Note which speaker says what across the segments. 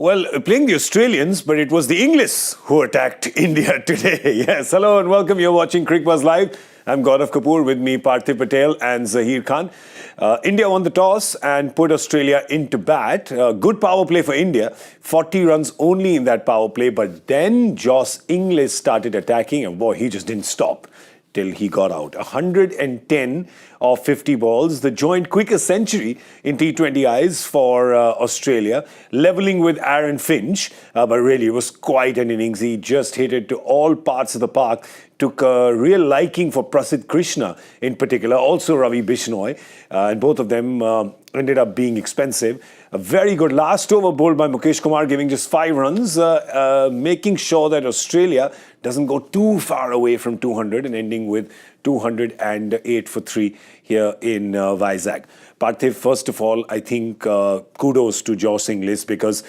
Speaker 1: Well, playing the Australians, but it was the Inglis who attacked India today. Yes, hello and welcome. You're watching Cricbuzz Live. I'm Gaurav Kapur, with me Parthiv Patel and Zaheer Khan. India won the toss and put Australia into bat. Good power play for India. 40 runs only in that power play, but then Josh Inglis started attacking and boy, he just didn't stop till he got out. 110 of 50 balls, the joint quickest century in T20Is for Australia, leveling with Aaron Finch. But really, it was quite an innings. He just hit it to all parts of the park. Took a real liking for Prasidh Krishna in particular, also Ravi Bishnoi, and both of them ended up being expensive. A very good last over bowled by Mukesh Kumar, giving just 5 runs, making sure that Australia doesn't go too far away from 200 and ending with 208 for 3 here in Vizag. Parthiv, first of all, I think kudos to Josh Inglis, because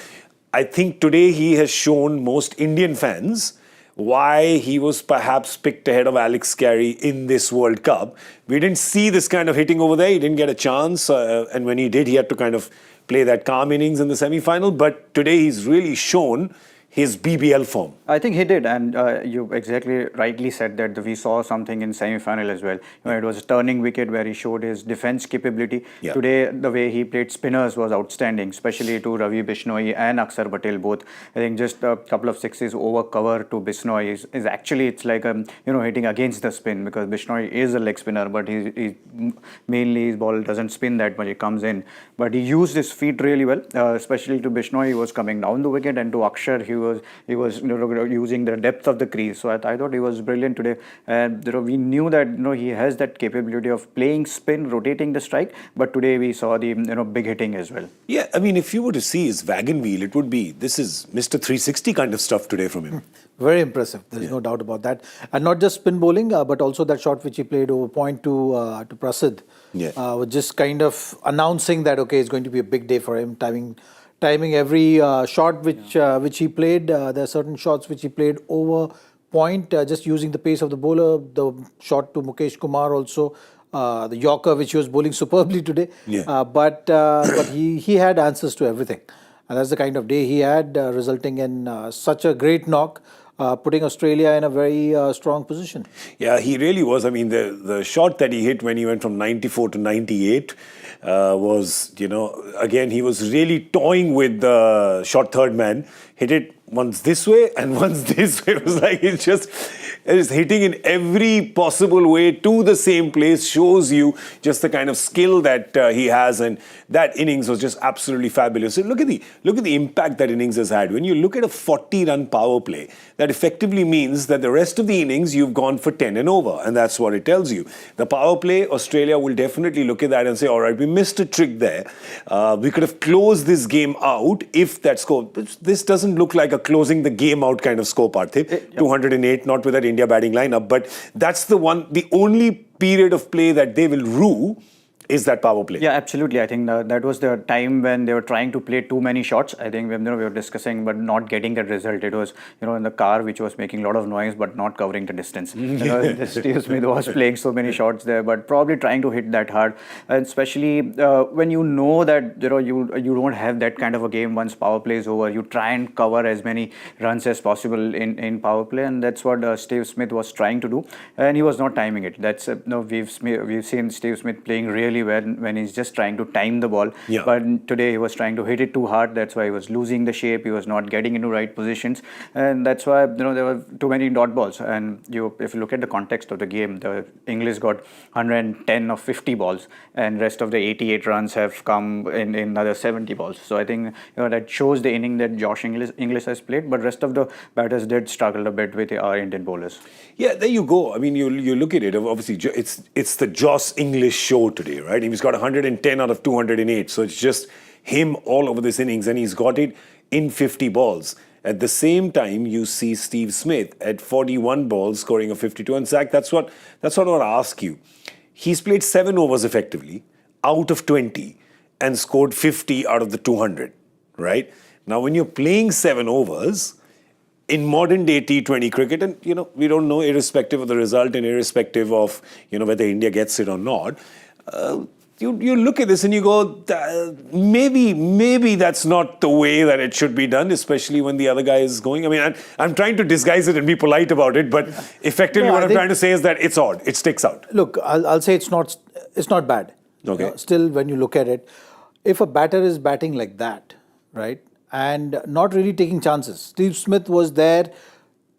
Speaker 1: I think today he has shown most Indian fans why he was perhaps picked ahead of Alex Carey in this World Cup. We didn't see this kind of hitting over there. He didn't get a chance. And when he did, he had to kind of play that calm innings in the semi-final. But today he's really shown his BBL form.
Speaker 2: I think he did, and you exactly rightly said that we saw something in semi-final as well. It was a turning wicket where he showed his defense capability. Yeah. Today, the way he played spinners was outstanding, especially to Ravi Bishnoi and Akshar Patel both. I think just a couple of sixes over cover to Bishnoi is actually, it's like hitting against the spin, because Bishnoi is a leg spinner, but he mainly his ball doesn't spin that much. It comes in, but he used his feet really well, especially to Bishnoi. He was coming down the wicket, and to Akshar he was using the depth of the crease. So I thought he was brilliant today. And we knew that he has that capability of playing spin, rotating the strike. But today we saw the big hitting as well.
Speaker 1: Yeah, I mean, if you were to see his wagon wheel, it would be, this is Mr. 360 kind of stuff today from him.
Speaker 3: Very impressive. There is no doubt about that. And not just spin bowling, but also that shot which he played over point to Prasidh. Yeah. Was just kind of announcing that, okay, it's going to be a big day for him, timing every shot which he played. There are certain shots which he played over point, just using the pace of the bowler. The shot to Mukesh Kumar also, the Yorker which he was bowling superbly today. Yeah. But he had answers to everything. And that's the kind of day he had, resulting in such a great knock. Putting Australia in a very strong position. Yeah,
Speaker 1: he really was. I mean, the shot that he hit when he went from 94 to 98 was, again, he was really toying with the short third man. Hit it once this way and once this way. It was like it's just hitting in every possible way to the same place. Shows you just the kind of skill that he has, and that innings was just absolutely fabulous. So look at the impact that innings has had. When you look at a 40-run power play, that effectively means that the rest of the innings you've gone for 10 and over, and that's what it tells you. The power play, Australia will definitely look at that and say, all right, we missed a trick there. We could have closed this game out if that score. This doesn't look like a closing the game out kind of score, Parthiv. Yep. 208, not with that India batting lineup, but that's the only period of play that they will rue is that power play.
Speaker 2: Yeah, absolutely. I think that was the time when they were trying to play too many shots. I think we were discussing, but not getting that result. It was, in the car, which was making a lot of noise, but not covering the distance. Steve Smith was playing so many shots there, but probably trying to hit that hard. And especially when you know that, you don't have that kind of a game once power play is over. You try and cover as many runs as possible in power play. And that's what Steve Smith was trying to do. And he was not timing it. That's, we've seen Steve Smith playing really when he's just trying to time the ball. Yeah. But today he was trying to hit it too hard. That's why he was losing the shape. He was not getting into right positions. And that's why, there were too many dot balls. And if you look at the context of the game, the Inglis got 110 of 50 balls, and rest of the 88 runs have come in another 70 balls. So I think, that shows the inning that Josh Inglis has played, but rest of the batters did struggle a bit with our Indian bowlers.
Speaker 1: Yeah, there you go. I mean, you look at it, obviously, it's the Josh Inglis show today, right? He's got 110 out of 208. So it's just him all over this innings, and he's got it in 50 balls. At the same time, you see Steve Smith at 41 balls scoring a 52. And Zach, that's what I want to ask you. He's played 7 overs effectively out of 20 and scored 50 out of the 200, right? Now, when you're playing 7 overs, in modern day T20 cricket, and we don't know, irrespective of the result and irrespective of whether India gets it or not, you look at this and you go, maybe that's not the way that it should be done, especially when the other guy is going. I mean, I'm trying to disguise it and be polite about it, but effectively what I'm trying to say is that it's odd. It sticks out.
Speaker 3: Look, I'll say it's not bad.
Speaker 1: Okay.
Speaker 3: Still, when you look at it, if a batter is batting like that, right, and not really taking chances, Steve Smith was there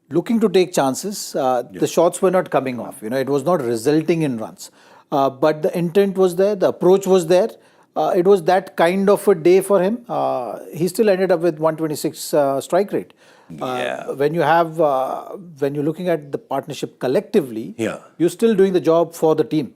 Speaker 3: looking to take chances. The shots were not coming off. It was not resulting in runs. But the intent was there, the approach was there. It was that kind of a day for him. He still ended up with 126 strike rate. When you're looking at the partnership collectively, you're still doing the job for the team.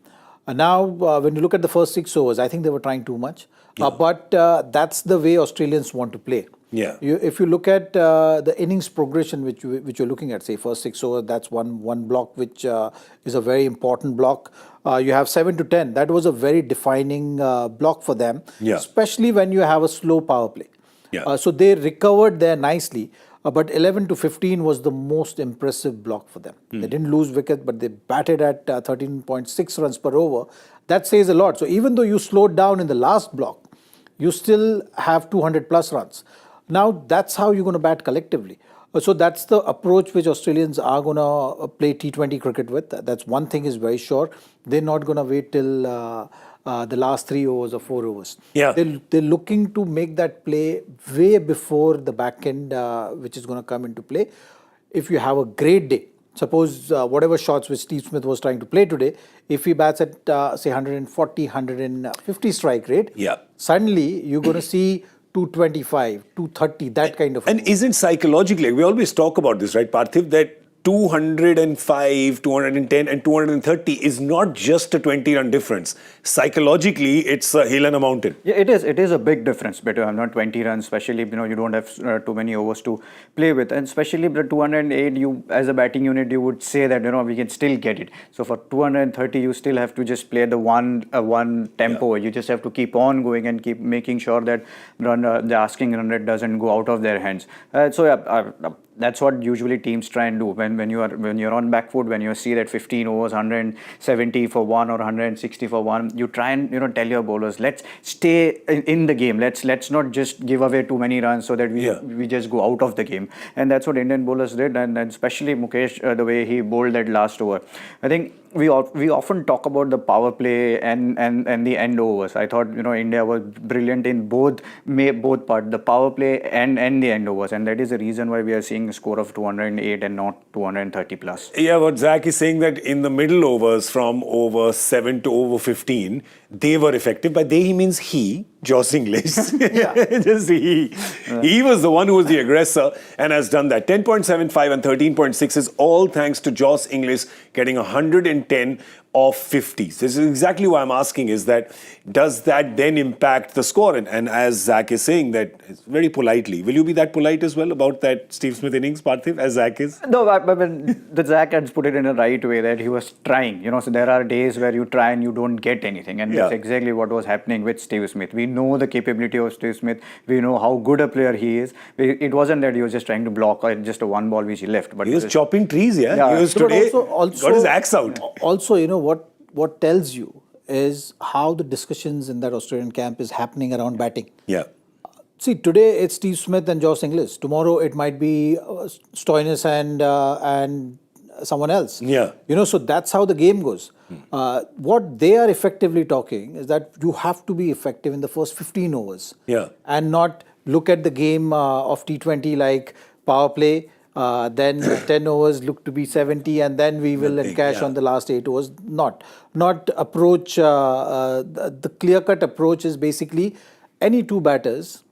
Speaker 3: Now, when you look at the first 6 overs, I think they were trying too much. But that's the way Australians want to play. If you look at the innings progression which you're looking at, say first 6 overs, that's one block which is a very important block. You have 7 to 10. That was a very defining block for them, especially when you have a slow power play. So they recovered there nicely. But 11 to 15 was the most impressive block for them. They didn't lose wicket, but they batted at 13.6 runs per over. That says a lot. So even though you slowed down in the last block, you still have 200 plus runs. Now that's how you're going to bat collectively. So that's the approach which Australians are going to play T20 cricket with. That's one thing is very sure. They're not going to wait till the last 3 overs or 4 overs. They're looking to make that play way before the back end, which is going to come into play. If you have a great day, suppose whatever shots which Steve Smith was trying to play today, if he bats at say 140, 150 strike rate, suddenly you're going to see 225, 230, that kind of.
Speaker 1: And isn't psychologically, we always talk about this, right, Parthiv, that 205, 210 and 230 is not just a 20-run difference. Psychologically, it's a hill and a mountain.
Speaker 2: Yeah, it is. It is a big difference between not 20 runs, especially you don't have too many overs to play with, and especially the 208. You as a batting unit, you would say that we can still get it. So for 230, you still have to just play the one tempo. You just have to keep on going and keep making sure that the asking run rate doesn't go out of their hands. That's what usually teams try and do when you're on back foot, when you see that 15 overs, 170 for one or 160 for one. You try and tell your bowlers, let's stay in the game. Let's not just give away too many runs so that we just go out of the game. And that's what Indian bowlers did, and especially Mukesh, the way he bowled that last over. I think we often talk about the power play and the end overs. I thought India was brilliant in both parts, the power play and the end overs, and that is the reason why we are seeing a score of 208 and not 230 plus.
Speaker 1: Yeah, what Zach is saying that in the middle overs from over 7 to over 15, they were effective. By they he means Josh Inglis. Just he. He was the one who was the aggressor and has done that. 10.75 and 13.6 is all thanks to Josh Inglis getting 110 of 50s. This is exactly why I'm asking, is that does that then impact the score? And as Zach is saying that very politely, will you be that polite as well about that Steve Smith innings, Parthiv, as Zach is?
Speaker 2: No, I mean, the Zach has put it in a right way that he was trying. So there are days where you try and you don't get anything. And that's exactly what was happening with Steve Smith. We know the capability of Steve Smith. We know how good a player he is. It wasn't that he was just trying to block or just a one ball which he left. But
Speaker 1: he was chopping trees, He was today, also, got his axe out.
Speaker 3: Also, what tells you is how the discussions in that Australian camp is happening around batting. See, today it's Steve Smith and Josh Inglis. Tomorrow it might be Stoinis and someone else. So that's how the game goes. What they are effectively talking is that you have to be effective in the first 15 overs. And not look at the game of T20 like power play. Then 10 overs look to be 70, and then we will encash on the last 8 overs. Not approach. The clear-cut approach is basically any 2 batters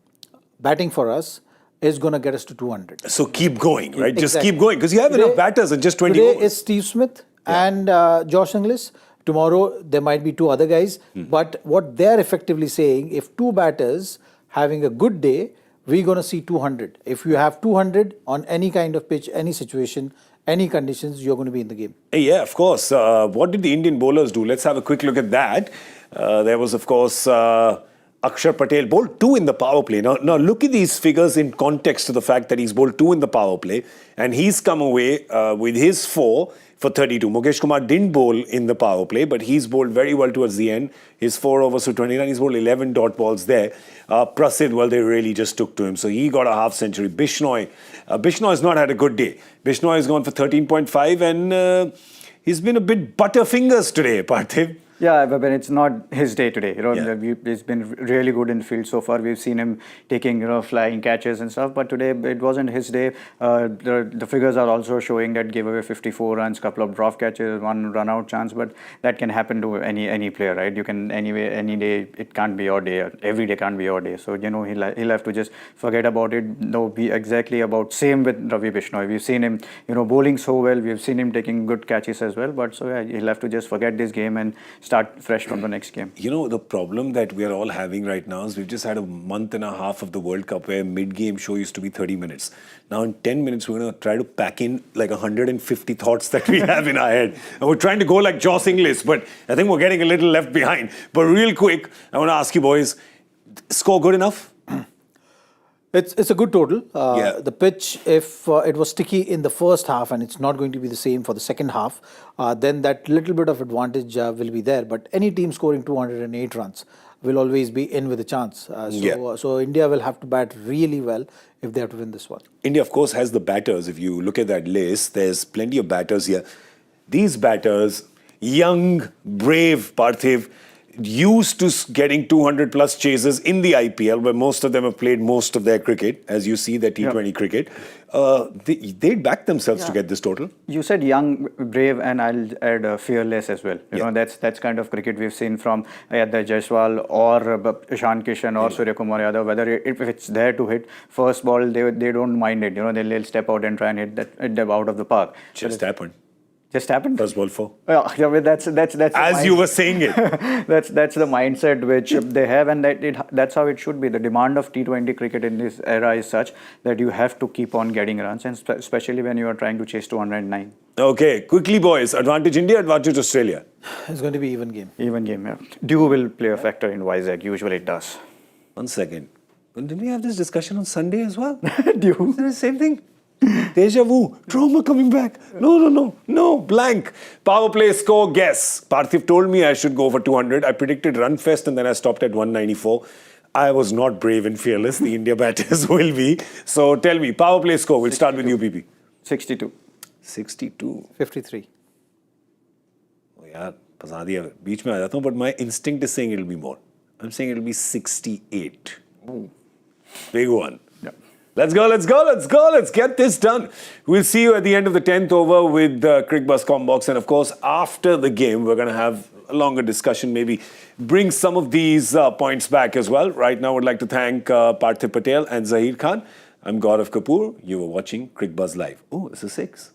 Speaker 3: batting for us is going to get us to 200.
Speaker 1: So keep going, right? Just keep going, because you have enough batters in just 20 overs.
Speaker 3: Today is Steve Smith and Josh Inglis. Tomorrow there might be 2 other guys. But what they're effectively saying, if 2 batters having a good day, we're going to see 200. If you have 200 on any kind of pitch, any situation, any conditions, you're going to be in the game.
Speaker 1: Yeah, of course. What did the Indian bowlers do? Let's have a quick look at that. There was, of course, Akshar Patel bowled 2 in the power play. Now look at these figures in context to the fact that he's bowled 2 in the power play and he's come away with his 4 for 32. Mukesh Kumar didn't bowl in the power play, but he's bowled very well towards the end. His 4 overs to 29, he's bowled 11 dot balls there. Prasidh, well, they really just took to him. So he got a half century. Bishnoi has not had a good day. Bishnoi has gone for 13.5 and he's been a bit butterfingers today, Parthiv.
Speaker 2: Yeah, but it's not his day today.
Speaker 1: Yeah.
Speaker 2: He's been really good in the field so far. We've seen him taking, flying catches and stuff. But today it wasn't his day. The figures are also showing that gave away 54 runs, couple of drop catches, 1 run-out chance. But that can happen to any player, right? You can any day. It can't be your day. Every day can't be your day. So he'll have to just forget about it. No, be exactly about same with Ravi Bishnoi. We've seen him, bowling so well. We've seen him taking good catches as well. But so yeah, he'll have to just forget this game and start fresh from the next game.
Speaker 1: The problem that we are all having right now is we've just had a month and a half of the World Cup where mid-game show used to be 30 minutes. Now in 10 minutes, we're going to try to pack in like 150 thoughts that we have in our head. And we're trying to go like Joss Inglis, but I think we're getting a little left behind. But real quick, I want to ask you boys, score good enough?
Speaker 3: It's a good total.
Speaker 1: Yeah.
Speaker 3: The pitch, if it was sticky in the first half and it's not going to be the same for the second half, then that little bit of advantage will be there. But any team scoring 208 runs will always be in with a chance. So India will have to bat really well if they have to win this one.
Speaker 1: India, of course, has the batters. If you look at that list, there's plenty of batters here. These batters, young, brave, Parthiv, used to getting 200 plus chases in the IPL, where most of them have played most of their cricket, as you see, their T20 cricket. They'd back themselves to get this total.
Speaker 2: You said young, brave, and I'll add fearless as well. That's kind of cricket we've seen from either Jaiswal or Ishan Kishan or Surya Kumar Yadav. Whether if it's there to hit first ball, they don't mind it. They'll step out and try and hit them out of the park.
Speaker 1: Just happened.
Speaker 2: Just happened.
Speaker 1: First ball 4.
Speaker 2: Yeah, but that's
Speaker 1: as you were saying it.
Speaker 2: that's the mindset which they have, and that's how it should be. The demand of T20 cricket in this era is such that you have to keep on getting runs, and especially when you are trying to chase 209.
Speaker 1: Okay, quickly, boys. Advantage India, advantage Australia.
Speaker 3: It's going to be even game.
Speaker 2: Even game, yeah. Dew will play a factor in Vizag. Usually it does.
Speaker 1: 1 second. Well, didn't we have this discussion on Sunday as well?
Speaker 2: Dew.
Speaker 1: Isn't it the same thing? Deja vu. Trauma coming back. No. Blank. Power play score guess. Parthiv told me I should go for 200. I predicted run fest and then I stopped at 194. I was not brave and fearless. The India batters will be. So tell me, power play score. We'll start with you, PP.
Speaker 2: 62.
Speaker 1: 62.
Speaker 3: 53.
Speaker 1: Oh, yaar, फंसा दिया. बीच में आ जाता हूँ, but my instinct is saying it'll be more. I'm saying it'll be 68.
Speaker 2: Ooh.
Speaker 1: Big one. Let's go. Let's get this done. We'll see you at the end of the 10th over with the Cricbuzz Combox. And of course, after the game, we're going to have a longer discussion, maybe bring some of these points back as well. Right now, I would like to thank Parthiv Patel and Zaheer Khan. I'm Gaurav Kapur. You were watching Cricbuzz Live. Oh, it's a 6.